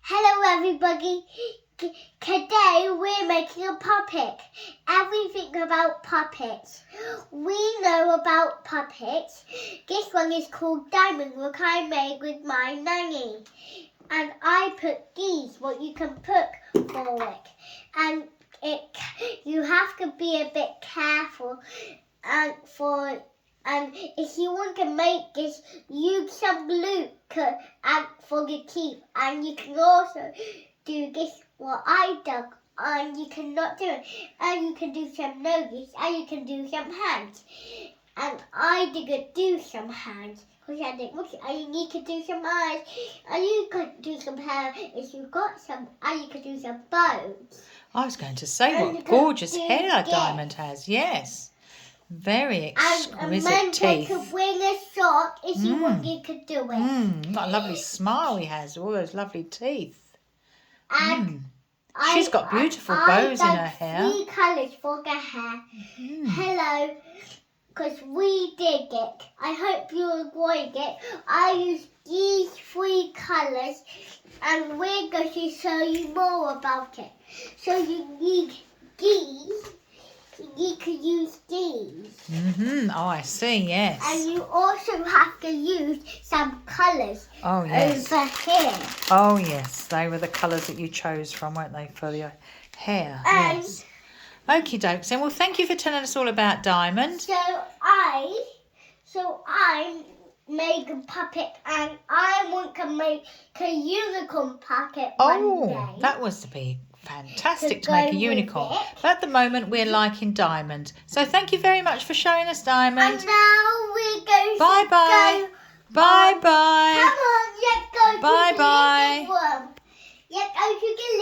Hello everybody, today we're making a puppet. Everything about puppets. We know about puppets. This one is called Diamond, which I made with my nanny. And I put these, what you can put for it. And you have to be a bit careful and if you want to make this, use some glue for the teeth. And you can also do this, what I done, and you cannot do it. And you can do some noses, and you can do some hands. And I didn't do some hands, because I didn't want to. And you need to do some eyes, and you could do some hair if you got some, and you could do some bones. I was going to say, what gorgeous hair Diamond has, yes. Very exquisite teeth. And could bring a sock if you want, you could do it. What a lovely smile he has, all those lovely teeth. And she's got beautiful bows in her hair. 3 colours for the hair. Hello, because we did it. I hope you enjoyed it. I used these 3 colours, and we're going to show you more about it. So you need these. You can use these. Oh, I see, yes. And you also have to use some colours over here. Oh, yes. They were the colours that you chose from, weren't they, for your hair? And yes. Okie dokes. Well, thank you for telling us all about Diamond. So I made a puppet, and I want to make a unicorn puppet one day. Oh, that was to be fantastic to make a unicorn. But at the moment, we're liking Diamond. So thank you very much for showing us Diamond. And now we're going to Bye-bye. Bye-bye. Come on, let's go Bye-bye. to the living room. Let's go to the